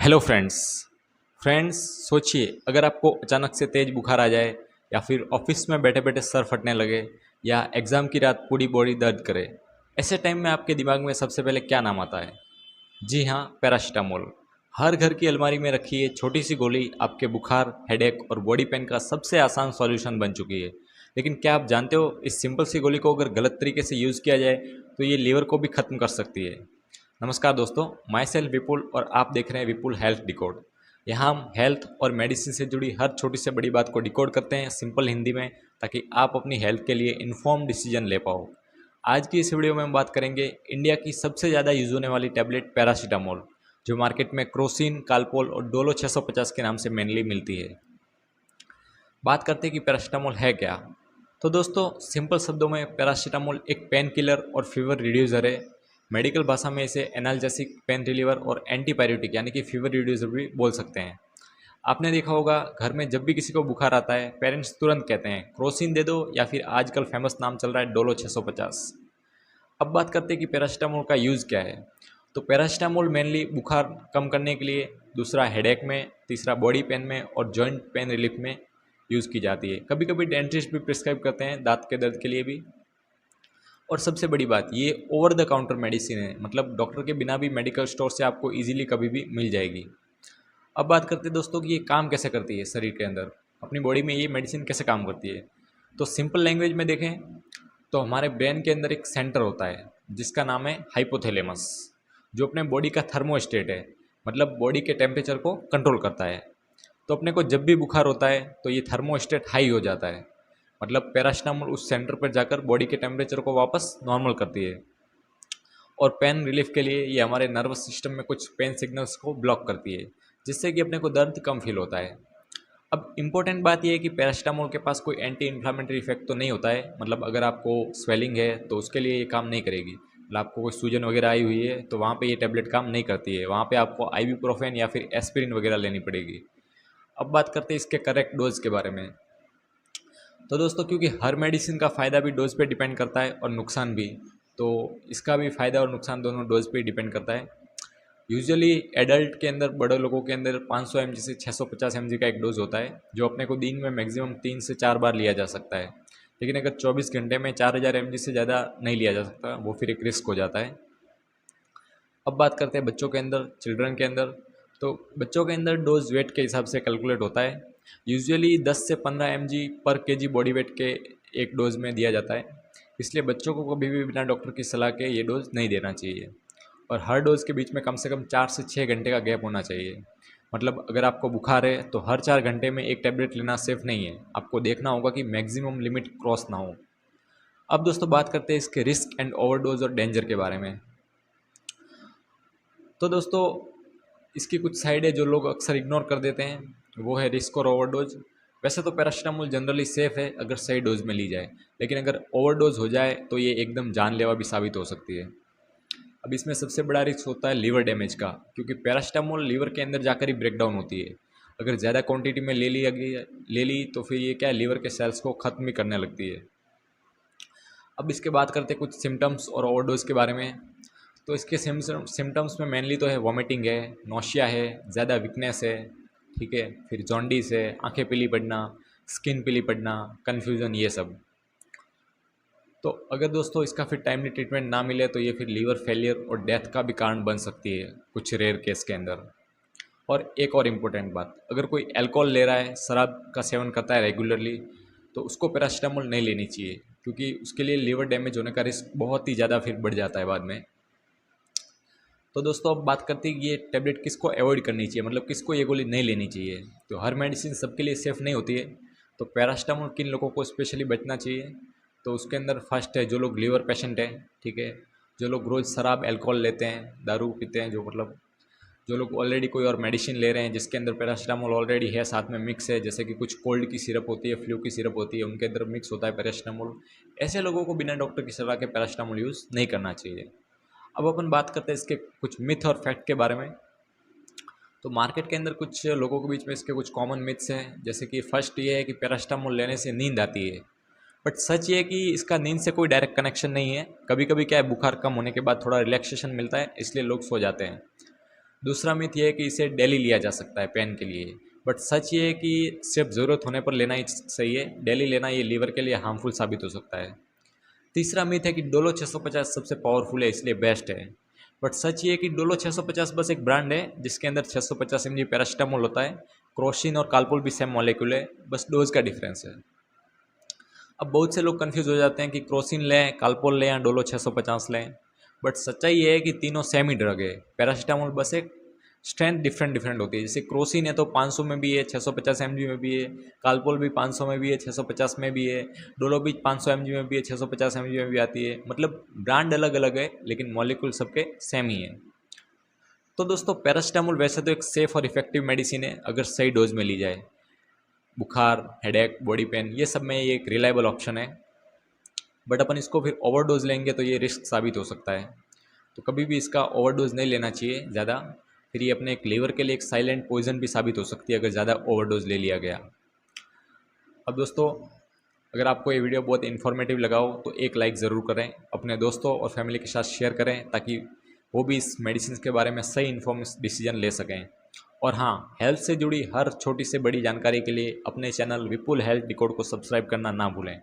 Hello friends. सोचिए, अगर आपको अचानक से तेज बुखार आ जाए या फिर ऑफिस में बैठे बैठे सर फटने लगे या एग्ज़ाम की रात पूरी बॉडी दर्द करे। ऐसे टाइम में आपके दिमाग में सबसे पहले क्या नाम आता है? जी हाँ, पैरासीटामोल। हर घर की अलमारी में रखी ये छोटी सी गोली आपके बुखार, हेडेक और बॉडी पेन का सबसे आसान सॉल्यूशन बन चुकी है। लेकिन क्या आप जानते हो, इस सिंपल सी गोली को अगर गलत तरीके से यूज़ किया जाए तो ये लीवर को भी ख़त्म कर सकती है। नमस्कार दोस्तों, माई सेल्फ विपुल और आप देख रहे हैं विपुल हेल्थ डिकोड। यहाँ हम हेल्थ और मेडिसिन से जुड़ी हर छोटी से बड़ी बात को डिकोड करते हैं सिंपल हिंदी में, ताकि आप अपनी हेल्थ के लिए इन्फॉर्म डिसीजन ले पाओ। आज की इस वीडियो में हम बात करेंगे इंडिया की सबसे ज़्यादा यूज़ होने वाली टैबलेट पैरासीटामोल, जो मार्केट में क्रोसिन, कालपोल और डोलो 650 के नाम से मेनली मिलती है। बात करते हैं कि पैरासीटामोल है क्या। तो दोस्तों, सिंपल शब्दों में पैरासीटामोल एक पेन किलर और फीवर रिड्यूसर है। मेडिकल भाषा में इसे एनाल्जेसिक, पेन रिलीवर और एंटीपायरेटिक यानी कि फीवर रिड्यूसर भी बोल सकते हैं। आपने देखा होगा, घर में जब भी किसी को बुखार आता है पेरेंट्स तुरंत कहते हैं क्रोसिन दे दो, या फिर आजकल फेमस नाम चल रहा है डोलो 650। अब बात करते हैं कि पैरासीटामोल का यूज़ क्या है। तो पैरासीटामोल मेनली बुखार कम करने के लिए, दूसरा हेडेक में, तीसरा बॉडी पेन में और जॉइंट पेन रिलीफ में यूज़ की जाती है। कभी कभी डेंटिस्ट भी प्रिस्क्राइब करते हैं दांत के दर्द के लिए भी। और सबसे बड़ी बात, ये ओवर द काउंटर मेडिसिन है, मतलब डॉक्टर के बिना भी मेडिकल स्टोर से आपको इजीली कभी भी मिल जाएगी। अब बात करते हैं दोस्तों कि ये काम कैसे करती है शरीर के अंदर, अपनी बॉडी में ये मेडिसिन कैसे काम करती है। तो सिंपल लैंग्वेज में देखें तो हमारे ब्रेन के अंदर एक सेंटर होता है जिसका नाम है हाइपोथैलेमस, जो अपने बॉडी का थर्मोस्टेट है, मतलब बॉडी के टेम्परेचर को कंट्रोल करता है। तो अपने को जब भी बुखार होता है तो ये थर्मोस्टेट हाई हो जाता है, मतलब पैरासीटामोल उस सेंटर पर जाकर बॉडी के टेम्परेचर को वापस नॉर्मल करती है। और पेन रिलीफ के लिए ये हमारे नर्वस सिस्टम में कुछ पेन सिग्नल्स को ब्लॉक करती है, जिससे कि अपने को दर्द कम फील होता है। अब इम्पोर्टेंट बात यह है कि पैरासीटामोल के पास कोई एंटी इन्फ्लामेटरी इफेक्ट तो नहीं होता है, मतलब अगर आपको स्वेलिंग है तो उसके लिए ये काम नहीं करेगी। मतलब आपको कोई सूजन वगैरह आई हुई है तो वहाँ पे ये टैबलेट काम नहीं करती है, वहाँ पे आपको आइबुप्रोफेन या फिर एस्पिरिन वगैरह लेनी पड़ेगी। अब बात करते हैं इसके करेक्ट डोज के बारे में। तो दोस्तों, क्योंकि हर मेडिसिन का फ़ायदा भी डोज पे डिपेंड करता है और नुकसान भी, तो इसका भी फ़ायदा और नुकसान दोनों डोज पे डिपेंड करता है। यूजुअली एडल्ट के अंदर, बड़े लोगों के अंदर 500 mg से 650 mg का एक डोज होता है, जो अपने को दिन में मैक्सिमम 3 से 4 बार लिया जा सकता है। लेकिन अगर 24 घंटे में 4000 mg से ज़्यादा नहीं लिया जा सकता, वो फिर एक रिस्क हो जाता है। अब बात करते हैं बच्चों के अंदर, चिल्ड्रन के अंदर। तो बच्चों के अंदर डोज वेट के हिसाब से कैलकुलेट होता है। यूजुअली 10 से 15 mg पर केजी बॉडी वेट के एक डोज में दिया जाता है। इसलिए बच्चों को कभी भी बिना डॉक्टर की सलाह के ये डोज नहीं देना चाहिए। और हर डोज के बीच में कम से कम 4 से 6 घंटे का गैप होना चाहिए। मतलब अगर आपको बुखार है तो हर 4 घंटे में एक टैबलेट लेना सेफ नहीं है, आपको देखना होगा कि मैक्सिमम लिमिट क्रॉस ना हो। अब दोस्तों, बात करते हैं इसके रिस्क एंड ओवरडोज और डेंजर के बारे में। तो दोस्तों, इसकी कुछ साइड है जो लोग अक्सर इग्नोर कर देते हैं, वो है रिस्क और ओवरडोज। वैसे तो पैरासीटामोल जनरली सेफ़ है अगर सही डोज में ली जाए, लेकिन अगर ओवरडोज हो जाए तो ये एकदम जानलेवा भी साबित हो सकती है। अब इसमें सबसे बड़ा रिस्क होता है लीवर डैमेज का, क्योंकि पैरासीटामोल लीवर के अंदर जाकर ही ब्रेक डाउन होती है। अगर ज़्यादा क्वांटिटी में ले ली तो फिर ये क्या है, लीवर के सेल्स को ख़त्म ही करने लगती है। अब इसके बात करते हैं कुछ सिम्टम्स और ओवरडोज के बारे में। तो इसके सिम्टम्स में मेनली तो है वॉमिटिंग है, नौशिया है, ज़्यादा वीकनेस है, ठीक है, फिर जॉन्डिस है, आंखें पीली पड़ना, स्किन पीली पड़ना, कन्फ्यूज़न, ये सब। तो अगर दोस्तों इसका फिर टाइमली ट्रीटमेंट ना मिले तो ये फिर लीवर फेलियर और डेथ का भी कारण बन सकती है कुछ रेयर केस के अंदर। और एक और इम्पोर्टेंट बात, अगर कोई अल्कोहल ले रहा है, शराब का सेवन करता है रेगुलरली, तो उसको पैरासीटामोल नहीं लेनी चाहिए, क्योंकि उसके लिए लीवर डैमेज होने का रिस्क बहुत ही ज़्यादा फिर बढ़ जाता है बाद में। तो दोस्तों, अब बात करते हैं कि ये टैबलेट किसको अवॉइड करनी चाहिए, मतलब किसको ये गोली नहीं लेनी चाहिए। तो हर मेडिसिन सबके लिए सेफ़ नहीं होती है, तो पैरासीटामोल किन लोगों को स्पेशली बचना चाहिए। तो उसके अंदर फर्स्ट है जो लोग लीवर पेशेंट हैं, ठीक है, जो लोग रोज़ शराब, अल्कोहल लेते हैं, दारू पीते हैं, जो मतलब जो लोग ऑलरेडी कोई और मेडिसिन ले रहे हैं जिसके अंदर पैरासीटामोल ऑलरेडी है, साथ में मिक्स है, जैसे कि कुछ कोल्ड की सिरप होती है, फ्लू की सिरप होती है, उनके अंदर मिक्स होता है पैरासीटामोल। ऐसे लोगों को बिना डॉक्टर की सलाह के पैरासीटामोल यूज़ नहीं करना चाहिए। अब अपन बात करते हैं इसके कुछ मिथ और फैक्ट के बारे में। तो मार्केट के अंदर कुछ लोगों के बीच में इसके कुछ कॉमन मिथ्स हैं, जैसे कि फर्स्ट ये है कि पैरासीटामोल लेने से नींद आती है। बट सच ये है कि इसका नींद से कोई डायरेक्ट कनेक्शन नहीं है। कभी कभी क्या है, बुखार कम होने के बाद थोड़ा रिलैक्सेशन मिलता है, इसलिए लोग सो जाते हैं। दूसरा मिथ ये है कि इसे डेली लिया जा सकता है पेन के लिए, बट सच ये है कि सिर्फ ज़रूरत होने पर लेना ही सही है। डेली लेना ये लीवर के लिए हार्मफुल साबित हो सकता है। तीसरा मिथ है कि डोलो 650 सबसे पावरफुल है इसलिए बेस्ट है, बट सच ये है कि डोलो 650 बस एक ब्रांड है जिसके अंदर 650 mg पैरासीटामोल होता है। क्रोसिन और कालपोल भी सेम मॉलिक्यूल है, बस डोज का डिफरेंस है। अब बहुत से लोग कंफ्यूज हो जाते हैं कि क्रोसिन लें, कालपोल लें या डोलो 650 लें, बट सच्चाई ये है कि तीनों सेम ही ड्रग है। पैरासीटामोल बस एक स्ट्रेंथ डिफरेंट डिफरेंट होती है। जैसे क्रोसिन है तो 500 में भी है, 650 mg में भी है। कालपोल भी 500 में भी है, 650 में भी है। डोलो भी 500 mg में भी है, 650 mg में भी आती है। मतलब ब्रांड अलग अलग है लेकिन मॉलिक्यूल सबके सेम ही है। तो दोस्तों पैरासीटामोल वैसे तो एक सेफ और इफेक्टिव मेडिसिन है अगर सही डोज में ली जाए। बुखार, हेडेक, बॉडी पेन ये सब में ये एक रिलायबल ऑप्शन है, बट अपन इसको फिर ओवरडोज लेंगे तो ये रिस्क साबित हो सकता है। तो कभी भी इसका ओवरडोज नहीं लेना चाहिए ज़्यादा, फिर ये अपने एक लीवर के लिए एक साइलेंट पॉइजन भी साबित हो सकती है अगर ज़्यादा ओवरडोज ले लिया गया। अब दोस्तों अगर आपको ये वीडियो बहुत इन्फॉर्मेटिव लगा हो तो एक लाइक ज़रूर करें, अपने दोस्तों और फैमिली के साथ शेयर करें ताकि वो भी इस मेडिसिन के बारे में सही इन्फॉर्मेशन डिसीजन ले सकें। और हाँ, हेल्थ से जुड़ी हर छोटी से बड़ी जानकारी के लिए अपने चैनल विपुल हेल्थ डिकोड को सब्सक्राइब करना ना भूलें।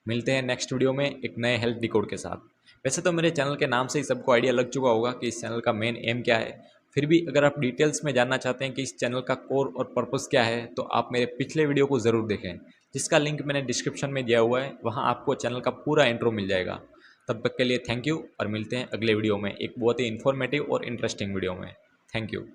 मिलते हैं नेक्स्ट वीडियो में एक नए हेल्थ डिकोड के साथ। वैसे तो मेरे चैनल के नाम से ही सबको आइडिया लग चुका होगा कि इस चैनल का मेन एम क्या है, फिर भी अगर आप डिटेल्स में जानना चाहते हैं कि इस चैनल का कोर और पर्पस क्या है तो आप मेरे पिछले वीडियो को ज़रूर देखें, जिसका लिंक मैंने डिस्क्रिप्शन में दिया हुआ है। वहाँ आपको चैनल का पूरा इंट्रो मिल जाएगा। तब तक के लिए थैंक यू और मिलते हैं अगले वीडियो में एक बहुत ही इन्फॉर्मेटिव और इंटरेस्टिंग वीडियो में। Thank you.